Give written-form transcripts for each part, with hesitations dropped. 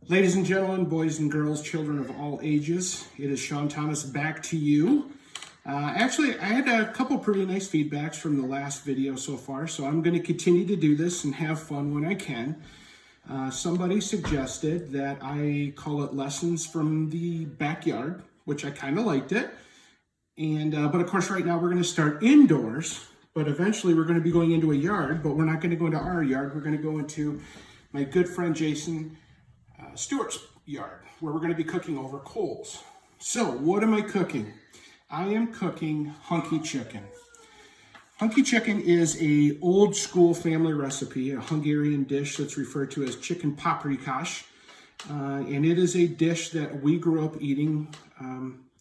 Ladies and gentlemen, boys and girls, children of all ages, it is Sean Thomas back to you. Actually, I had a couple pretty nice feedbacks from the last video so far, so I'm going to continue to do this and have fun when I can. Somebody suggested that I call it Lessons from the Backyard, which I kind of liked it. But of course, right now we're going to start indoors, but eventually we're going to be going into a yard, but we're not going to go into our yard. We're going to go into my good friend Jason Stewart's yard, where we're going to be cooking over coals. So what am I cooking? I am cooking Hunky Chicken. Hunky Chicken is a old school family recipe, a Hungarian dish that's referred to as chicken paprikás. And it is a dish that we grew up eating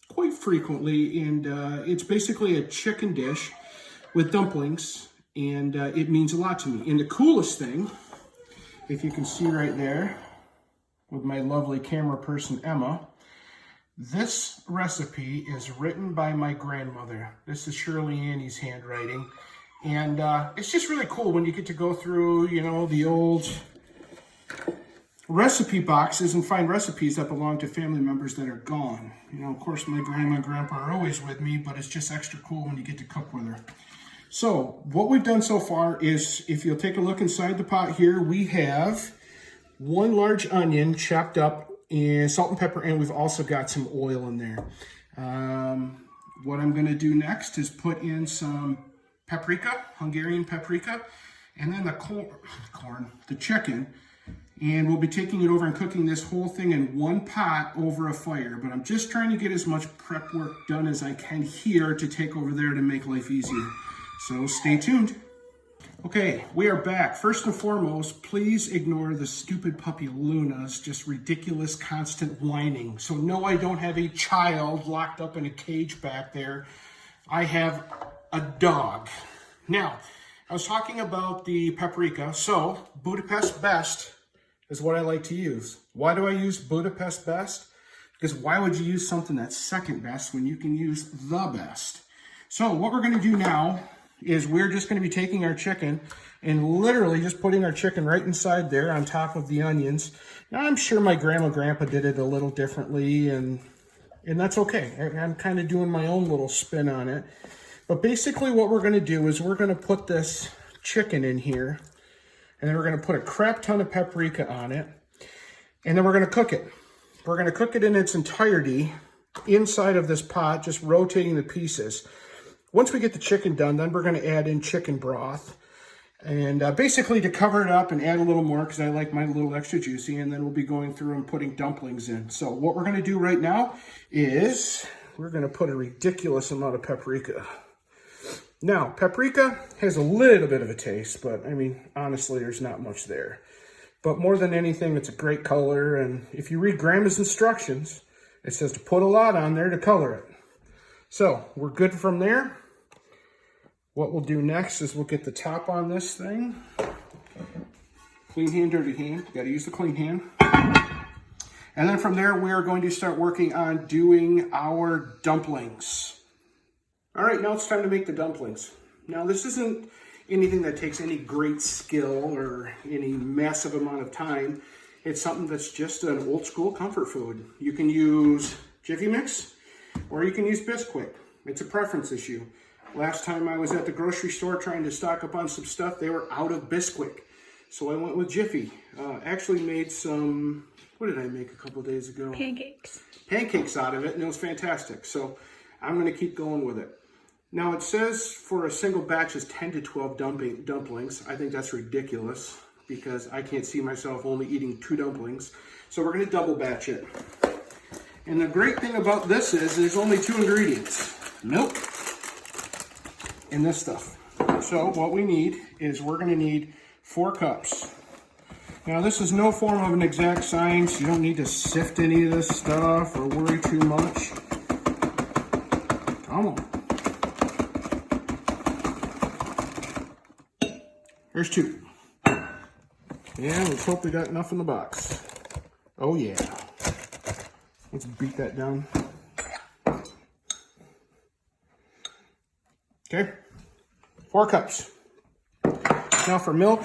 quite frequently. And it's basically a chicken dish with dumplings. And it means a lot to me. And the coolest thing, if you can see right there, with my lovely camera person, Emma. This recipe is written by my grandmother. This is Shirley Annie's handwriting. And it's just really cool when you get to go through, you know, the old recipe boxes and find recipes that belong to family members that are gone. You know, of course, my grandma and grandpa are always with me, but it's just extra cool when you get to cook with her. So what we've done so far is, if you'll take a look inside the pot here, we have one large onion chopped up and salt and pepper, and we've also got some oil in there. What I'm going to do next is put in some paprika, Hungarian paprika, and then the chicken, and we'll be taking it over and cooking this whole thing in one pot over a fire. But I'm just trying to get as much prep work done as I can here to take over there to make life easier. So stay tuned. Okay, we are back. First and foremost, please ignore the stupid puppy Luna's just ridiculous constant whining. So no, I don't have a child locked up in a cage back there. I have a dog. Now, I was talking about the paprika. So Budapest Best is what I like to use. Why do I use Budapest Best? Because why would you use something that's second best when you can use the best? So what we're going to do now is we're just going to be taking our chicken and literally just putting our chicken right inside there on top of the onions. Now, I'm sure my grandma and grandpa did it a little differently, and that's okay. I'm kind of doing my own little spin on it. But basically what we're going to do is we're going to put this chicken in here, and then we're going to put a crap ton of paprika on it, and then we're going to cook it. We're going to cook it in its entirety inside of this pot, just rotating the pieces. Once we get the chicken done, then we're going to add in chicken broth. And basically to cover it up and add a little more, because I like mine a little extra juicy, and then we'll be going through and putting dumplings in. So what we're going to do right now is we're going to put a ridiculous amount of paprika. Now, paprika has a little bit of a taste, but I mean, honestly, there's not much there. But more than anything, it's a great color. And if you read Grandma's instructions, it says to put a lot on there to color it. So we're good from there. What we'll do next is we'll get the top on this thing. Clean hand, dirty hand. You gotta use the clean hand. And then from there, we are going to start working on doing our dumplings. All right, now it's time to make the dumplings. Now, this isn't anything that takes any great skill or any massive amount of time. It's something that's just an old school comfort food. You can use Jiffy Mix, or you can use Bisquick. It's a preference issue. Last time I was at the grocery store trying to stock up on some stuff, they were out of Bisquick. So I went with Jiffy. Actually made some, what did I make a couple days ago? Pancakes. Pancakes out of it, and it was fantastic. So I'm going to keep going with it. Now it says for a single batch is 10 to 12 dumplings. I think that's ridiculous because I can't see myself only eating 2 dumplings. So we're going to double batch it. And the great thing about this is there's only 2 ingredients, milk and this stuff. So what we need is we're going to need 4 cups. Now this is no form of an exact science. You don't need to sift any of this stuff or worry too much. Come on. There's 2. Yeah, let's hope we got enough in the box. Oh yeah. Let's beat that down. Okay, 4 cups. Now for milk,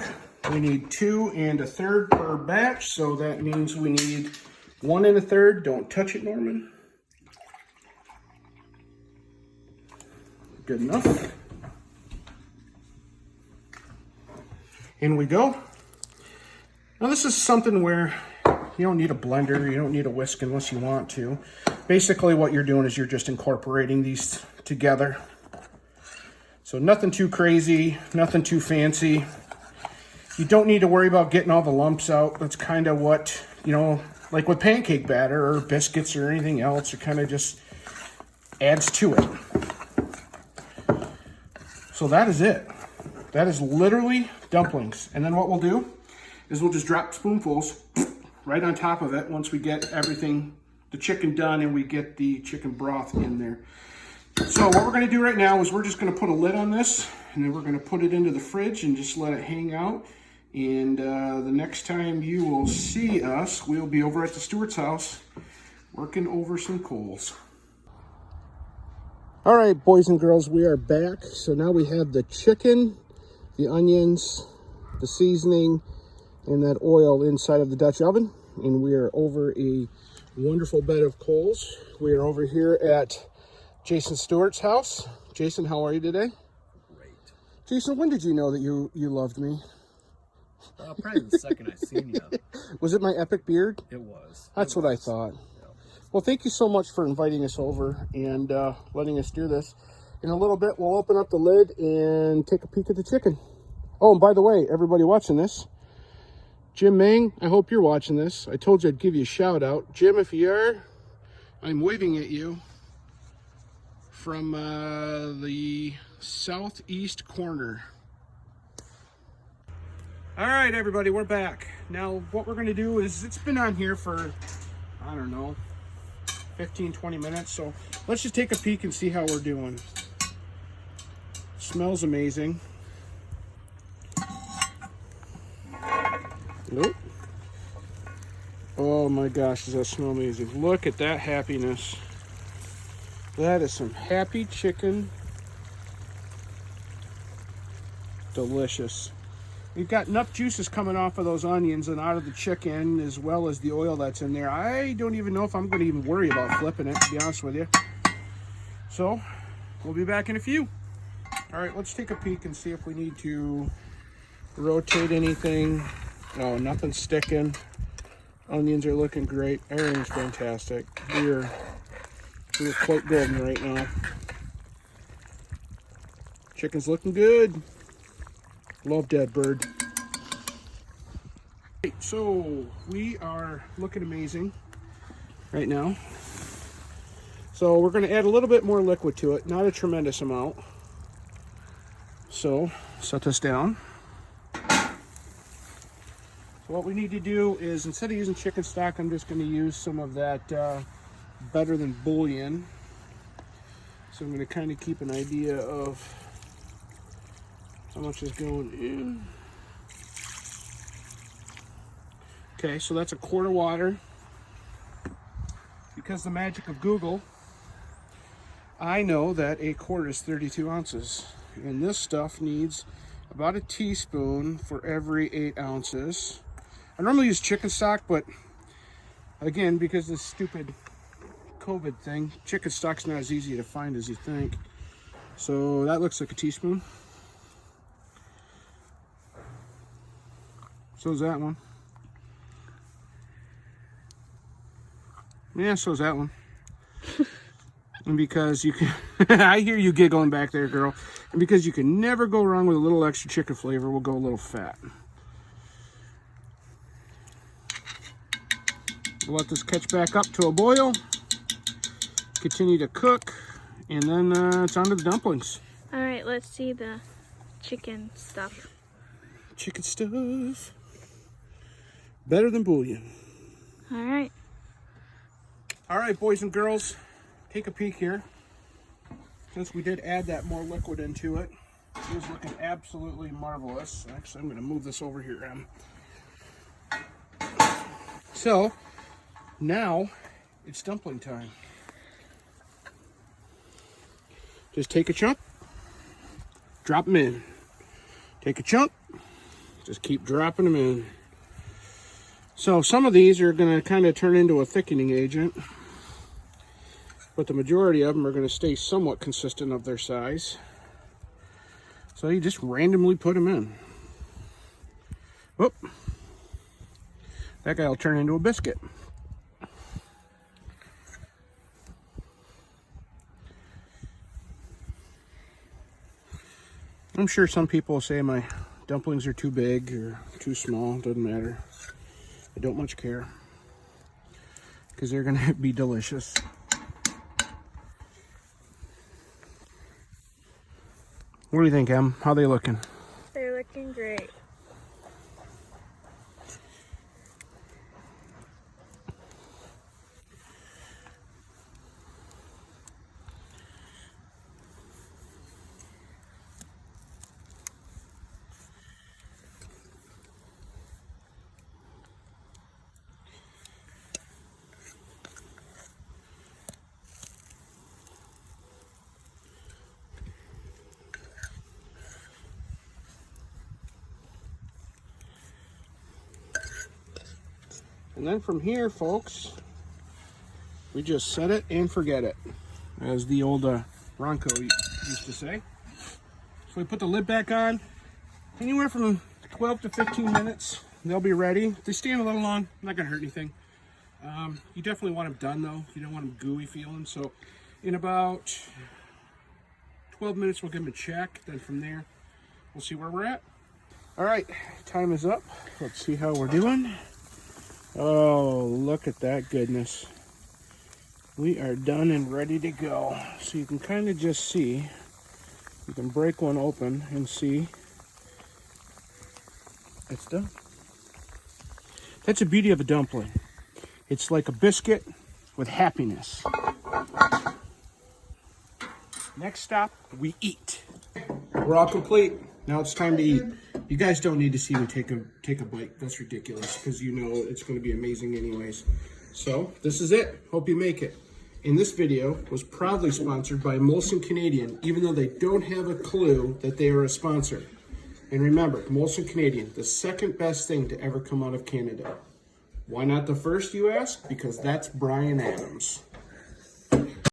We need 2 1/3 per batch, so that means we need 1 1/3. Don't touch it, Norman. Good enough. In we go. Now this is something where you don't need a blender, you don't need a whisk unless you want to. Basically what you're doing is you're just incorporating these together. So nothing too crazy, nothing too fancy. You don't need to worry about getting all the lumps out. That's kind of what, you know, like with pancake batter or biscuits or anything else, it kind of just adds to it. So that is it. That is literally dumplings. And then what we'll do is we'll just drop spoonfuls right on top of it once we get everything, the chicken done, and we get the chicken broth in there. So what we're going to do right now is we're just going to put a lid on this, and then we're going to put it into the fridge and just let it hang out. And the next time you will see us, we'll be over at the Stewart's house working over some coals. All right, boys and girls, we are back. So now we have the chicken, the onions, the seasoning, and that oil inside of the Dutch oven. And we are over a wonderful bed of coals. We are over here at Jason Stewart's house. Jason, how are you today? Great. Jason, when did you know that you loved me? Probably the second I seen you. Was it my epic beard? It was. That's what I thought. Yeah. Well, thank you so much for inviting us over and letting us do this. In a little bit, we'll open up the lid and take a peek at the chicken. Oh, and by the way, everybody watching this, Jim Mang, I hope you're watching this. I told you I'd give you a shout out. Jim, if you are, I'm waving at you from the southeast corner. All right, everybody, we're back. Now, what we're going to do is, it's been on here for, I don't know, 15, 20 minutes. So let's just take a peek and see how we're doing. Smells amazing. Nope. Oh my gosh, does that smell amazing. Look at that happiness. That is some happy chicken. Delicious. We've got enough juices coming off of those onions and out of the chicken, as well as the oil that's in there. I don't even know if I'm going to even worry about flipping it, to be honest with you. So, we'll be back in a few. All right, let's take a peek and see if we need to rotate anything. No, nothing's sticking. Onions are looking great. Everything's fantastic. We're quite golden right now. Chicken's looking good. Love that bird. So we are looking amazing right now. So we're going to add a little bit more liquid to it, not a tremendous amount. So set this down. So what we need to do is, instead of using chicken stock, I'm just going to use some of that better than bouillon. So I'm going to kind of keep an idea of how much is going in. Okay, so that's a quart of water. Because the magic of Google, I know that a quart is 32 ounces. And this stuff needs about a teaspoon for every 8 ounces. I normally use chicken stock, but again, because of this stupid COVID thing, chicken stock's not as easy to find as you think. So that looks like a teaspoon. So's that one. Yeah, so's that one. And because you can, I hear you giggling back there, girl. And because you can never go wrong with a little extra chicken flavor, we'll go a little fat. We'll let this catch back up to a boil. Continue to cook. And then it's on to the dumplings. All right, let's see the chicken stuff. Chicken stuff. Better than bouillon. All right. All right, boys and girls, take a peek here. Since we did add that more liquid into it, it is looking absolutely marvelous. Actually, I'm going to move this over here, Em. So, now it's dumpling time. Just take a chunk, drop them in. Take a chunk, Just keep dropping them in. So some of these are going to kind of turn into a thickening agent, but the majority of them are going to stay somewhat consistent of their size. So you just randomly put them in. Whoop. That guy will turn into a biscuit. I'm sure some people will say my dumplings are too big or too small. Doesn't matter. I don't much care because they're going to be delicious. What do you think, Em? How they looking? They're looking great. And then from here, folks, we just set it and forget it, as the old Bronco used to say. So we put the lid back on, anywhere from 12 to 15 minutes, they'll be ready. They stand a little long, not gonna hurt anything. You definitely want them done though. You don't want them gooey feeling. So in about 12 minutes, we'll give them a check. Then from there, we'll see where we're at. All right, time is up. Let's see how we're doing. Oh, look at that goodness. We are done and ready to go. So you can kind of just see, you can break one open and see it's done. That's the beauty of a dumpling. It's like a biscuit with happiness. Next stop, we eat. We're all complete. Now it's time to eat. You guys don't need to see me take a bite. That's ridiculous because you know it's going to be amazing anyways. So this is it. Hope you make it. And this video was proudly sponsored by Molson Canadian, even though they don't have a clue that they are a sponsor. And remember, Molson Canadian, the second best thing to ever come out of Canada. Why not the first, you ask? Because that's Bryan Adams.